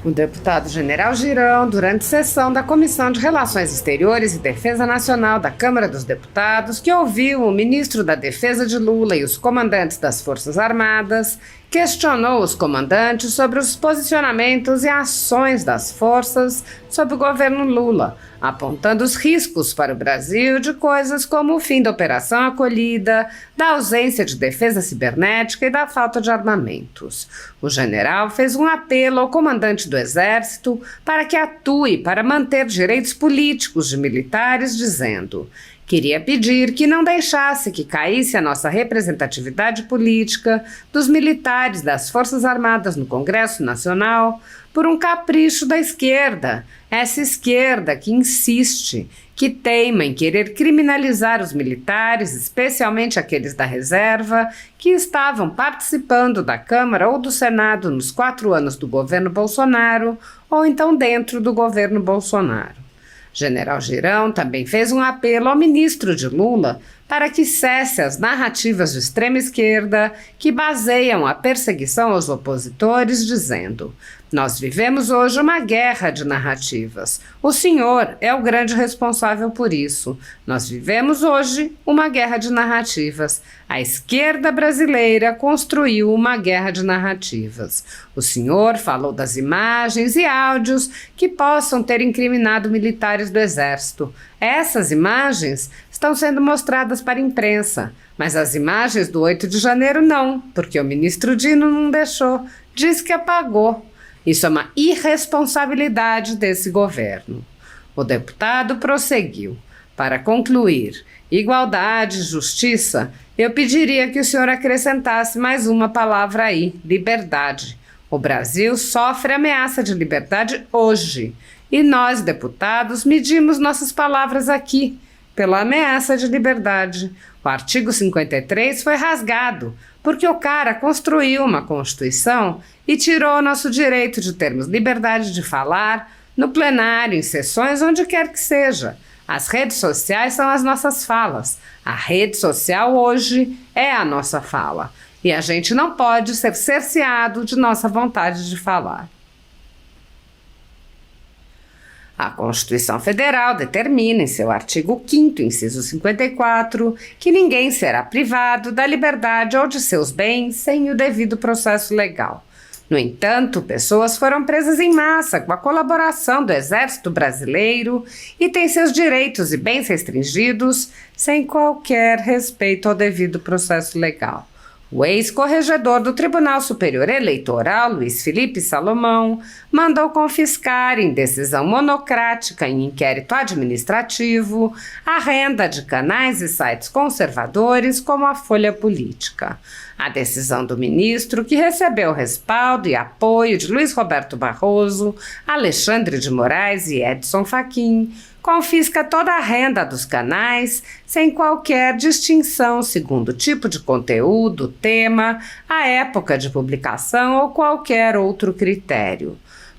O deputado General Girão, durante sessão da Comissão de Relações Exteriores e Defesa Nacional da Câmara dos Deputados, que ouviu o ministro da Defesa de Lula e os comandantes das Forças Armadas, questionou os comandantes sobre os posicionamentos e ações das forças sob o governo Lula, apontando os riscos para o Brasil de coisas como o fim da Operação Acolhida, da ausência de defesa cibernética e da falta de armamentos. O general fez um apelo ao comandante do Exército para que atue para manter direitos políticos de militares, dizendo: queria pedir que não deixasse que caísse a nossa representatividade política dos militares das Forças Armadas no Congresso Nacional por um capricho da esquerda, essa esquerda que insiste, que teima em querer criminalizar os militares, especialmente aqueles da reserva, que estavam participando da Câmara ou do Senado nos 4 anos do governo Bolsonaro, ou então dentro do governo Bolsonaro. General Girão também fez um apelo ao ministro de Lula para que cesse as narrativas de extrema esquerda que baseiam a perseguição aos opositores, dizendo: nós vivemos hoje uma guerra de narrativas. O senhor é o grande responsável por isso. Nós vivemos hoje uma guerra de narrativas. A esquerda brasileira construiu uma guerra de narrativas. O senhor falou das imagens e áudios que possam ter incriminado militares do Exército. Essas imagens estão sendo mostradas para a imprensa, mas as imagens do 8 de janeiro não, porque o ministro Dino não deixou, diz que apagou. Isso é uma irresponsabilidade desse governo. O deputado prosseguiu: para concluir, igualdade e justiça, eu pediria que o senhor acrescentasse mais uma palavra aí: liberdade. O Brasil sofre ameaça de liberdade hoje, e nós, deputados, medimos nossas palavras aqui pela ameaça de liberdade. O artigo 53 foi rasgado, porque o cara construiu uma Constituição e tirou nosso direito de termos liberdade de falar no plenário, em sessões, onde quer que seja. As redes sociais são as nossas falas. A rede social hoje é a nossa fala. E a gente não pode ser cerceado de nossa vontade de falar. A Constituição Federal determina, em seu artigo 5º, inciso 54, que ninguém será privado da liberdade ou de seus bens sem o devido processo legal. No entanto, pessoas foram presas em massa com a colaboração do Exército Brasileiro e têm seus direitos e bens restringidos sem qualquer respeito ao devido processo legal. O ex-corregedor do Tribunal Superior Eleitoral, Luiz Felipe Salomão, mandou confiscar, em decisão monocrática em inquérito administrativo, a renda de canais e sites conservadores como a Folha Política. A decisão do ministro, que recebeu respaldo e apoio de Luiz Roberto Barroso, Alexandre de Moraes e Edson Fachin, confisca toda a renda dos canais, sem qualquer distinção segundo tipo de conteúdo, tema, a época de publicação ou qualquer outro critério.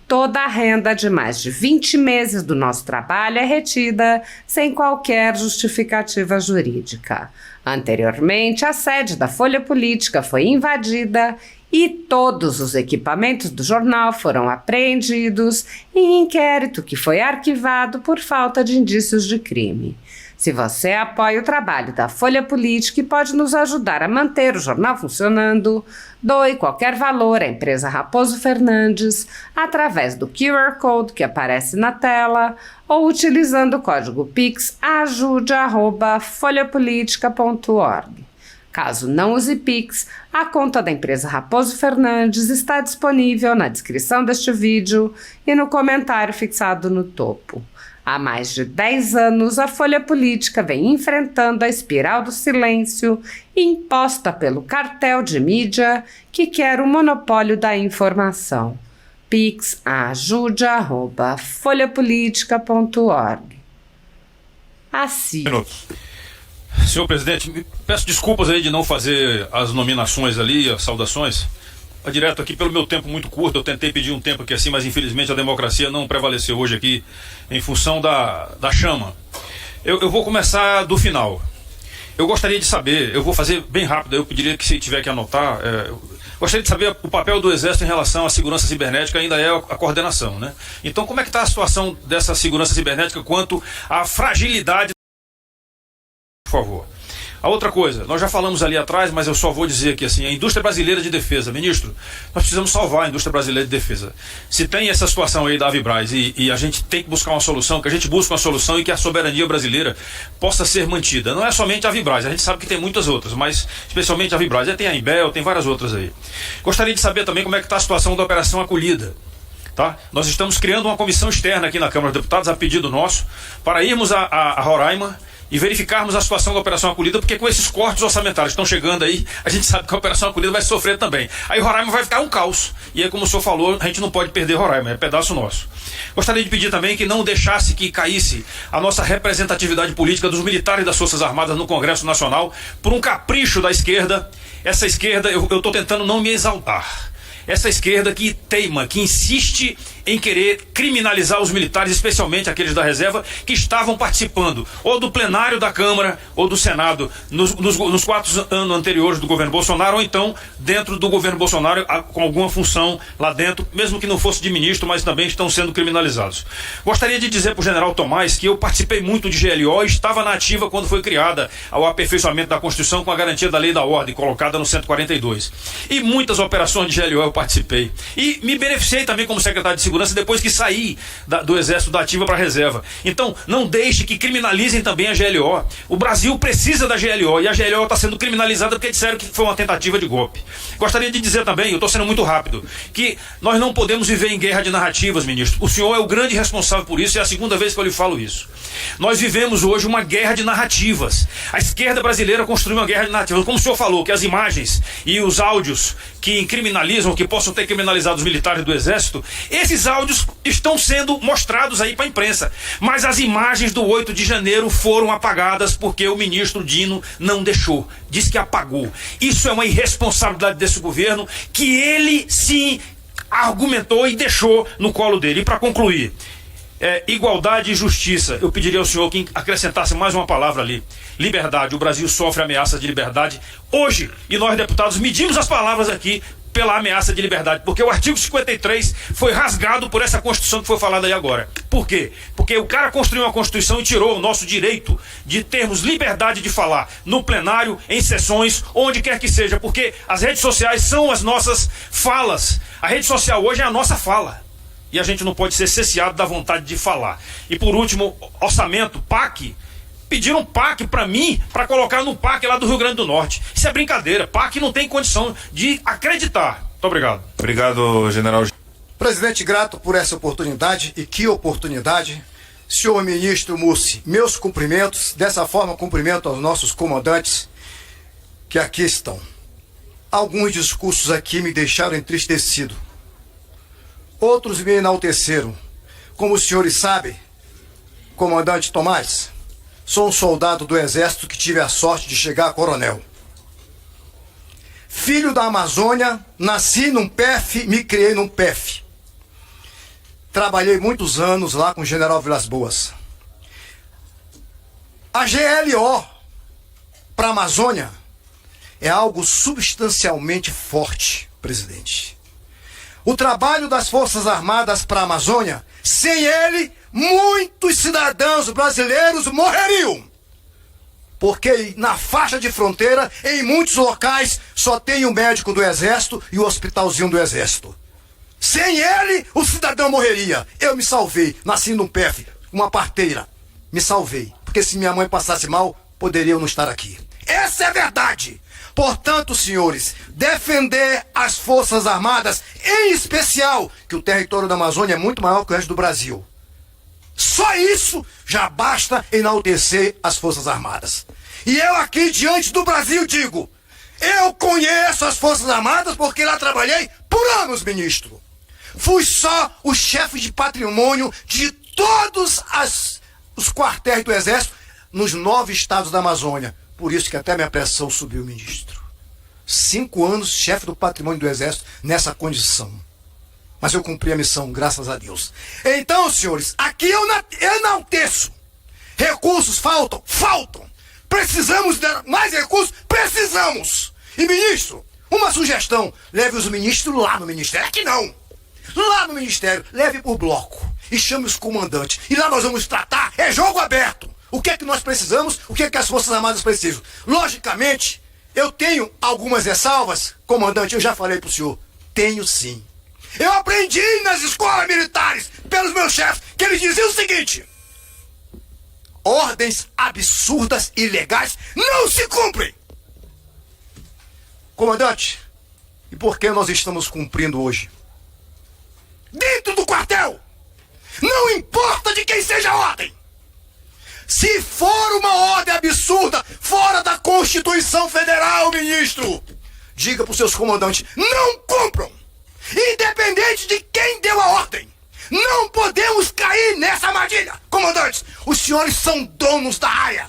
Toda a renda de mais de 20 meses do nosso trabalho é retida sem qualquer justificativa jurídica. Anteriormente, a sede da Folha Política foi invadida e todos os equipamentos do jornal foram apreendidos em inquérito que foi arquivado por falta de indícios de crime. Se você apoia o trabalho da Folha Política e pode nos ajudar a manter o jornal funcionando, doe qualquer valor à empresa Raposo Fernandes através do QR Code que aparece na tela ou utilizando o código Pix ajude@folhapolitica.org. Caso não use Pix, a conta da empresa Raposo Fernandes está disponível na descrição deste vídeo e no comentário fixado no topo. Há mais de 10 anos, a Folha Política vem enfrentando a espiral do silêncio imposta pelo cartel de mídia que quer o monopólio da informação. Pix ajude@folhapolitica.org. Assim. Senhor presidente, peço desculpas aí de não fazer as nominações ali, as saudações. Direto aqui, pelo meu tempo muito curto, eu tentei pedir um tempo aqui assim, mas infelizmente a democracia não prevaleceu hoje aqui em função da chama. Eu vou começar do final. Eu gostaria de saber, eu vou fazer bem rápido, eu pediria que se tiver que anotar, Gostaria de saber o papel do Exército em relação à segurança cibernética, ainda é a coordenação, né? Então, como é que está a situação dessa segurança cibernética quanto à fragilidade? Por favor. A outra coisa, nós já falamos ali atrás, mas eu só vou dizer aqui assim, a indústria brasileira de defesa, ministro, nós precisamos salvar a indústria brasileira de defesa. Se tem essa situação aí da Avibraz e a gente tem que buscar uma solução, que a gente busque uma solução e que a soberania brasileira possa ser mantida. Não é somente a Avibraz, a gente sabe que tem muitas outras, mas especialmente a Avibraz, tem a Imbel, tem várias outras aí. Gostaria de saber também como é que está a situação da Operação Acolhida. Tá? Nós estamos criando uma comissão externa aqui na Câmara dos Deputados, a pedido nosso, para irmos a Roraima e verificarmos a situação da Operação Acolhida, porque com esses cortes orçamentários que estão chegando aí, a gente sabe que a Operação Acolhida vai sofrer também. Aí Roraima vai ficar um caos. E aí, como o senhor falou, a gente não pode perder Roraima, é pedaço nosso. Gostaria de pedir também que não deixasse que caísse a nossa representatividade política dos militares das Forças Armadas no Congresso Nacional por um capricho da esquerda. Essa esquerda, eu estou tentando não me exaltar. Essa esquerda que teima, que insiste em querer criminalizar os militares, especialmente aqueles da reserva, que estavam participando ou do plenário da Câmara ou do Senado nos 4 anos anteriores do governo Bolsonaro, ou então dentro do governo Bolsonaro com alguma função lá dentro, mesmo que não fosse de ministro, mas também estão sendo criminalizados. Gostaria de dizer para o general Tomás que eu participei muito de GLO e estava na ativa quando foi criada o aperfeiçoamento da Constituição com a garantia da lei da ordem, colocada no 142. E muitas operações de GLO eu participei. E me beneficiei também como secretário de Segurança depois que saí do Exército da ativa para a reserva. Então, não deixe que criminalizem também a GLO. O Brasil precisa da GLO e a GLO está sendo criminalizada porque disseram que foi uma tentativa de golpe. Gostaria de dizer também, eu estou sendo muito rápido, que nós não podemos viver em guerra de narrativas, ministro. O senhor é o grande responsável por isso e é a segunda vez que eu lhe falo isso. Nós vivemos hoje uma guerra de narrativas. A esquerda brasileira construiu uma guerra de narrativas. Como o senhor falou, que as imagens e os áudios que criminalizam, que possam ter criminalizado os militares do Exército, esses áudios estão sendo mostrados aí para a imprensa. Mas as imagens do 8 de janeiro foram apagadas porque o ministro Dino não deixou. Diz que apagou. Isso é uma irresponsabilidade desse governo que ele sim argumentou e deixou no colo dele. E para concluir, igualdade e justiça. Eu pediria ao senhor que acrescentasse mais uma palavra ali. Liberdade. O Brasil sofre ameaça de liberdade hoje. E nós, deputados, medimos as palavras aqui pela ameaça de liberdade. Porque o artigo 53 foi rasgado por essa Constituição que foi falada aí agora. Por quê? Porque o cara construiu uma Constituição e tirou o nosso direito de termos liberdade de falar no plenário, em sessões, onde quer que seja. Porque as redes sociais são as nossas falas. A rede social hoje é a nossa fala. E a gente não pode ser cesseado da vontade de falar. E por último, orçamento, PAC. Pediram PAC para mim, para colocar no PAC lá do Rio Grande do Norte. Isso é brincadeira. PAC não tem condição de acreditar. Muito obrigado. Obrigado, general. Presidente, grato por essa oportunidade. E que oportunidade. Senhor ministro Mussi, meus cumprimentos. Dessa forma, cumprimento aos nossos comandantes que aqui estão. Alguns discursos aqui me deixaram entristecido. Outros me enalteceram. Como os senhores sabem, comandante Tomás, sou um soldado do Exército que tive a sorte de chegar a coronel. Filho da Amazônia, nasci num PF, me criei num PF. Trabalhei muitos anos lá com o general Vilas Boas. A GLO para a Amazônia é algo substancialmente forte, presidente. O trabalho das Forças Armadas para a Amazônia, sem ele, muitos cidadãos brasileiros morreriam. Porque na faixa de fronteira, em muitos locais, só tem o médico do Exército e o hospitalzinho do Exército. Sem ele, o cidadão morreria. Eu me salvei, nasci num PF, uma parteira. Me salvei, porque se minha mãe passasse mal, poderia eu não estar aqui. Essa é a verdade. Portanto, senhores, defender as Forças Armadas, em especial, que o território da Amazônia é muito maior que o resto do Brasil. Só isso já basta enaltecer as Forças Armadas. E eu aqui diante do Brasil digo, eu conheço as Forças Armadas porque lá trabalhei por anos, ministro. Fui só o chefe de patrimônio de todos os quartéis do Exército nos 9 estados da Amazônia. Por isso que até minha pressão subiu, ministro. 5 anos chefe do patrimônio do Exército nessa condição. Mas eu cumpri a missão, graças a Deus. Então, senhores, aqui eu enalteço. Recursos faltam? Faltam. Precisamos de mais recursos? Precisamos. E, ministro, Uma sugestão, leve os ministros lá no ministério. Aqui não. Lá no ministério, leve por bloco e chame os comandantes. E lá nós vamos tratar, é jogo aberto. O que é que nós precisamos, o que é que as Forças Armadas precisam. Logicamente, eu tenho algumas ressalvas, comandante, eu já falei pro senhor. Tenho sim. Eu aprendi nas escolas militares, pelos meus chefes, que eles diziam o seguinte: ordens absurdas e ilegais não se cumprem. Comandante, e por que nós estamos cumprindo hoje? Dentro do quartel, não importa de quem seja a ordem. Se for uma ordem absurda, fora da Constituição Federal, ministro, diga para os seus comandantes, não cumpram. Independente de quem deu a ordem. Não podemos cair nessa armadilha. Comandantes, os senhores são donos da área.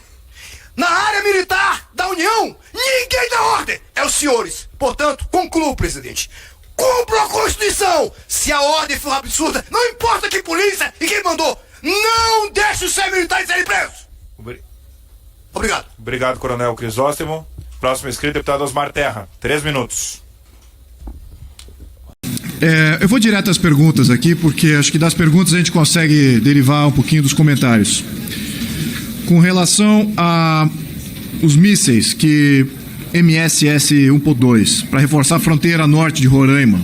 Na área militar da União, ninguém dá ordem. É os senhores. Portanto, concluo, presidente. Cumpra a Constituição. Se a ordem for absurda, não importa que polícia e quem mandou, não deixe os seus militares serem presos. Obrigado. Obrigado, Coronel Crisóstomo. Próximo inscrito, deputado Osmar Terra. 3 minutos. Eu vou direto às perguntas aqui, porque acho que das perguntas a gente consegue derivar um pouquinho dos comentários. Com relação a os mísseis que MSS 1.2, para reforçar a fronteira norte de Roraima,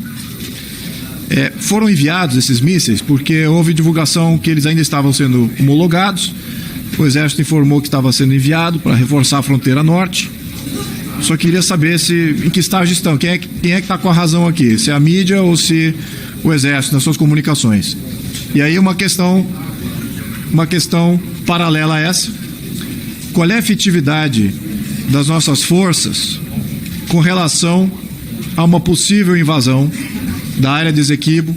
foram enviados esses mísseis porque houve divulgação que eles ainda estavam sendo homologados. O Exército informou que estava sendo enviado para reforçar a fronteira norte. Só queria saber em que estágio estão, quem é que está com a razão aqui, se é a mídia ou se o Exército nas suas comunicações. E aí uma questão paralela a essa: qual é a efetividade das nossas forças com relação a uma possível invasão da área de Esequibo,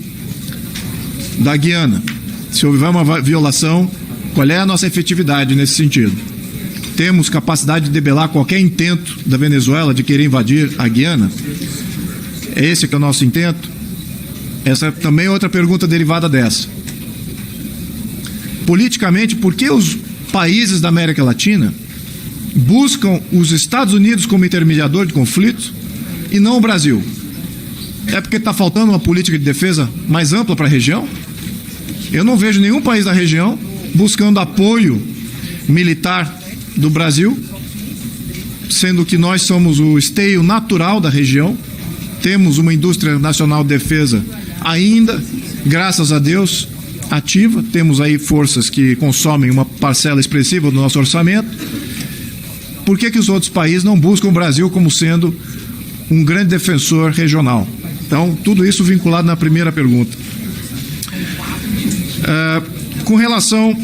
da Guiana? Se houver uma violação, qual é a nossa efetividade nesse sentido? Temos capacidade de debelar qualquer intento da Venezuela de querer invadir a Guiana? É esse que é o nosso intento? Essa também é outra pergunta derivada dessa. Politicamente, por que os países da América Latina buscam os Estados Unidos como intermediador de conflitos e não o Brasil? É porque está faltando uma política de defesa mais ampla para a região? Eu não vejo nenhum país da região buscando apoio militar do Brasil, sendo que nós somos o esteio natural da região, temos uma indústria nacional de defesa ainda, graças a Deus, ativa, temos aí forças que consomem uma parcela expressiva do nosso orçamento. Por que os outros países não buscam o Brasil como sendo um grande defensor regional? Então, tudo isso vinculado na primeira pergunta. Com relação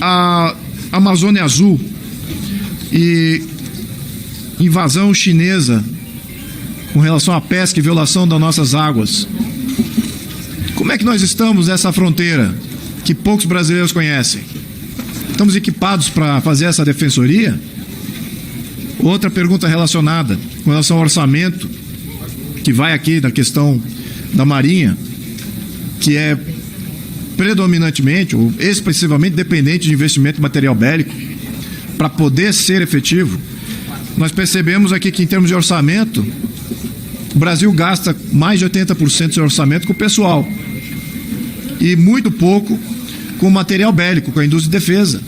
à Amazônia Azul e invasão chinesa com relação à pesca e violação das nossas águas, como é que nós estamos nessa fronteira que poucos brasileiros conhecem? Estamos equipados para fazer essa defensoria? Outra pergunta relacionada com relação ao orçamento, que vai aqui da questão da Marinha, que é predominantemente ou expressivamente dependente de investimento em material bélico. Para poder ser efetivo, nós percebemos aqui que, em termos de orçamento, o Brasil gasta mais de 80% do seu orçamento com o pessoal e muito pouco com material bélico, com a indústria de defesa,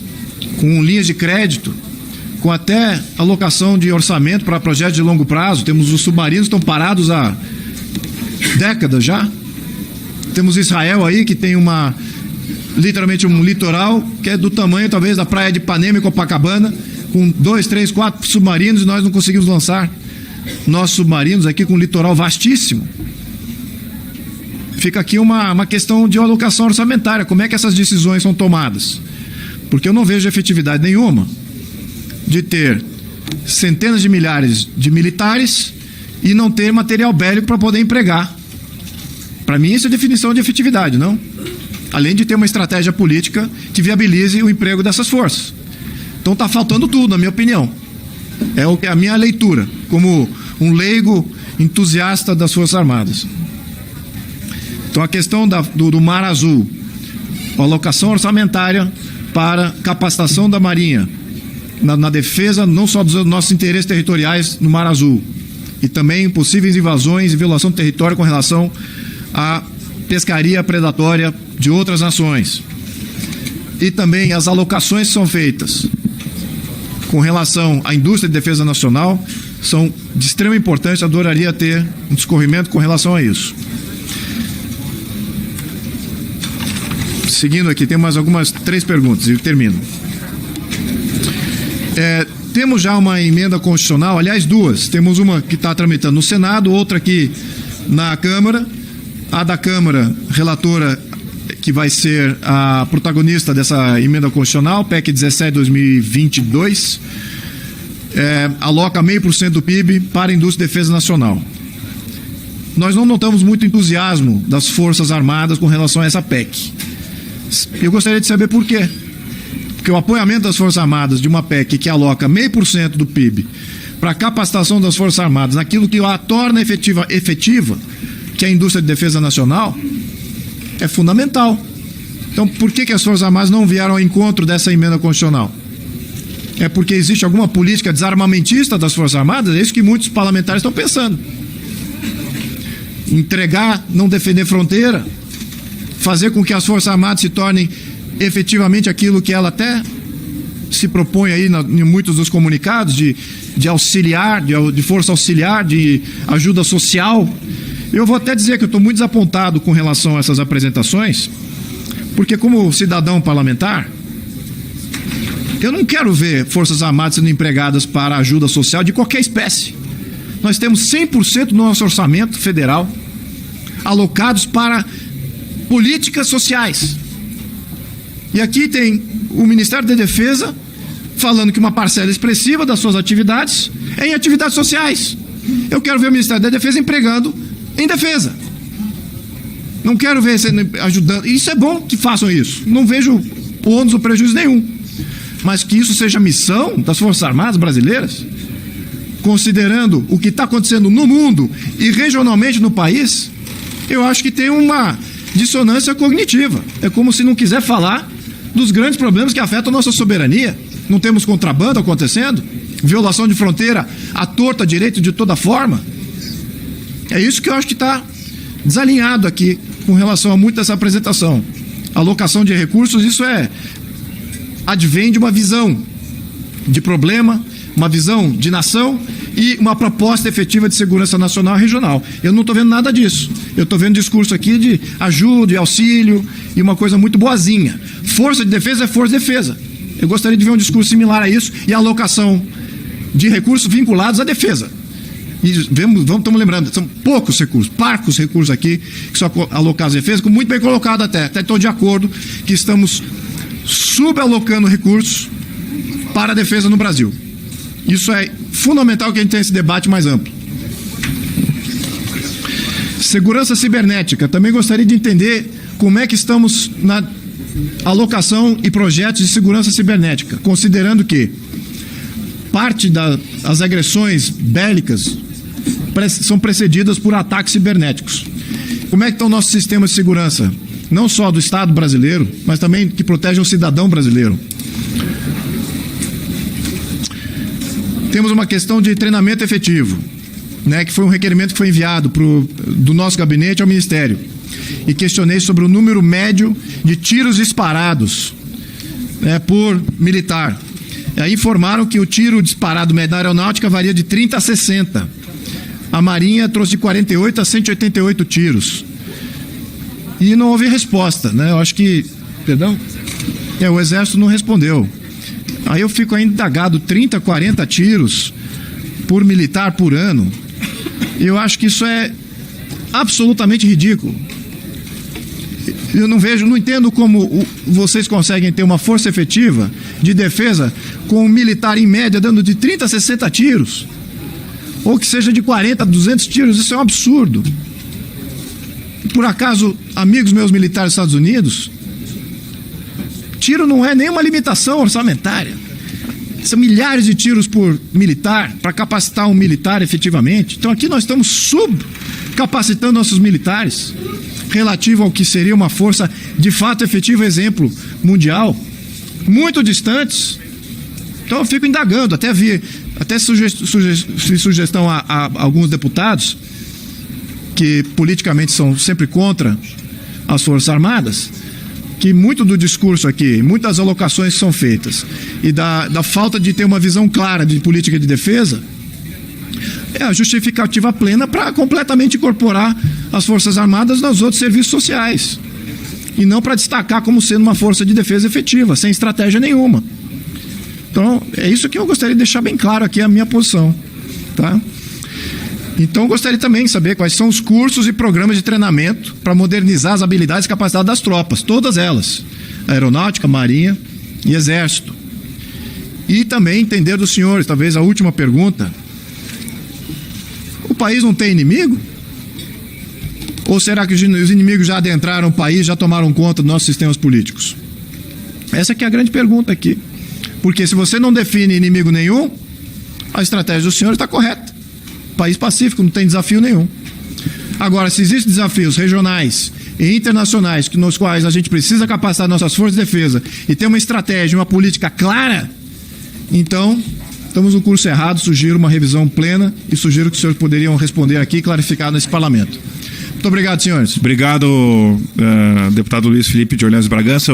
com linhas de crédito, com até alocação de orçamento para projetos de longo prazo. Temos os submarinos que estão parados há décadas já. Temos Israel aí, que tem literalmente um litoral que é do tamanho talvez da praia de Ipanema e Copacabana, com 2, 3, 4 submarinos, e nós não conseguimos lançar nossos submarinos aqui com um litoral vastíssimo. Fica aqui uma questão de alocação orçamentária, como é que essas decisões são tomadas? Porque eu não vejo efetividade nenhuma de ter centenas de milhares de militares e não ter material bélico para poder empregar. Para mim isso é definição de efetividade, não? Além de ter uma estratégia política que viabilize o emprego dessas forças. Então está faltando tudo, na minha opinião. É a minha leitura, como um leigo entusiasta das Forças Armadas. Então a questão do Mar Azul, a alocação orçamentária para capacitação da Marinha, na defesa não só dos nossos interesses territoriais no Mar Azul, e também possíveis invasões e violação do território com relação à pescaria predatória de outras nações. E também as alocações que são feitas com relação à indústria de defesa nacional são de extrema importância. Adoraria ter um discorrimento com relação a isso. Seguindo aqui, tem mais algumas 3 perguntas e termino. Temos já uma emenda constitucional, aliás, 2. Temos uma que está tramitando no Senado, outra aqui na Câmara. A da Câmara, relatora, que vai ser a protagonista dessa emenda constitucional, PEC 17/2022, aloca 0,5% do PIB para a indústria de defesa nacional. Nós não notamos muito entusiasmo das Forças Armadas com relação a essa PEC. Eu gostaria de saber por quê. Porque o apoiamento das Forças Armadas de uma PEC que aloca 0,5% do PIB para a capacitação das Forças Armadas naquilo que a torna efetiva, que é a indústria de defesa nacional, é fundamental. Então, por que as Forças Armadas não vieram ao encontro dessa emenda constitucional? É porque existe alguma política desarmamentista das Forças Armadas? É isso que muitos parlamentares estão pensando. Entregar, não defender fronteira, fazer com que as Forças Armadas se tornem efetivamente aquilo que ela até se propõe aí em muitos dos comunicados, de auxiliar, de força auxiliar, de ajuda social. Eu vou até dizer que eu estou muito desapontado com relação a essas apresentações, porque como cidadão parlamentar, eu não quero ver Forças Armadas sendo empregadas para ajuda social de qualquer espécie. Nós temos 100% do nosso orçamento federal alocados para políticas sociais. E aqui tem o Ministério da Defesa falando que uma parcela expressiva das suas atividades é em atividades sociais. Eu quero ver o Ministério da Defesa empregando em defesa. Não quero ver sendo ajudando. Isso é bom que façam isso. Não vejo ônus ou prejuízo nenhum. Mas que isso seja missão das Forças Armadas brasileiras, considerando o que está acontecendo no mundo e regionalmente no país, eu acho que tem uma dissonância cognitiva. É como se não quiser falar dos grandes problemas que afetam a nossa soberania. Não temos contrabando acontecendo, violação de fronteira à torta direito de toda forma. É isso que eu acho que está desalinhado aqui com relação a muito dessa apresentação. Alocação de recursos, isso advém de uma visão de problema, uma visão de nação e uma proposta efetiva de segurança nacional e regional. Eu não estou vendo nada disso. Eu estou vendo discurso aqui de ajuda e auxílio e uma coisa muito boazinha. Força de defesa é força de defesa. Eu gostaria de ver um discurso similar a isso e a alocação de recursos vinculados à defesa. E estamos lembrando, são poucos recursos, parcos recursos aqui que são alocados à defesa, muito bem colocado até estou de acordo que estamos subalocando recursos para a defesa no Brasil. Isso é fundamental que a gente tenha esse debate mais amplo. Segurança cibernética. Também gostaria de entender como é que estamos na alocação e projetos de segurança cibernética, considerando que parte das agressões bélicas são precedidas por ataques cibernéticos. Como é que estão nossos sistemas de segurança? Não só do Estado brasileiro, mas também que protegem o cidadão brasileiro. Temos uma questão de treinamento efetivo, que foi um requerimento que foi enviado do nosso gabinete ao Ministério. E questionei sobre o número médio de tiros disparados por militar. Aí informaram que o tiro disparado médio na aeronáutica varia de 30 a 60. A Marinha trouxe de 48 a 188 tiros. E não houve resposta, Eu acho que... Perdão? O Exército não respondeu. Aí eu fico ainda indagado, 30, 40 tiros por militar por ano. Eu acho que isso é absolutamente ridículo. Eu não entendo como vocês conseguem ter uma força efetiva de defesa com um militar em média dando de 30 a 60 tiros. Ou que seja de 40 a 200 tiros, isso é um absurdo. Por acaso, amigos meus militares dos Estados Unidos, tiro não é nenhuma limitação orçamentária. São milhares de tiros por militar, para capacitar um militar efetivamente. Então aqui nós estamos subcapacitando nossos militares, relativo ao que seria uma força de fato efetiva, exemplo mundial, muito distantes. Então eu fico indagando, até vi até sugestão a alguns deputados que politicamente são sempre contra as Forças Armadas, que muito do discurso aqui, muitas das alocações que são feitas e da falta de ter uma visão clara de política de defesa é a justificativa plena para completamente incorporar as Forças Armadas nos outros serviços sociais e não para destacar como sendo uma força de defesa efetiva, sem estratégia nenhuma. Então, é isso que eu gostaria de deixar bem claro aqui, a minha posição, tá? Então, gostaria também de saber quais são os cursos e programas de treinamento para modernizar as habilidades e capacidades das tropas, todas elas, Aeronáutica, Marinha e Exército. E também entender dos senhores, talvez a última pergunta, o país não tem inimigo? Ou será que os inimigos já adentraram o país, já tomaram conta dos nossos sistemas políticos? Essa que é a grande pergunta aqui. Porque se você não define inimigo nenhum, a estratégia do senhor está correta. País pacífico, não tem desafio nenhum. Agora, se existem desafios regionais e internacionais nos quais a gente precisa capacitar nossas forças de defesa e ter uma estratégia, uma política clara, então estamos no curso errado. Sugiro uma revisão plena e sugiro que os senhores poderiam responder aqui e clarificar nesse parlamento. Muito obrigado, senhores. Obrigado, deputado Luiz Felipe de Orleans Bragança.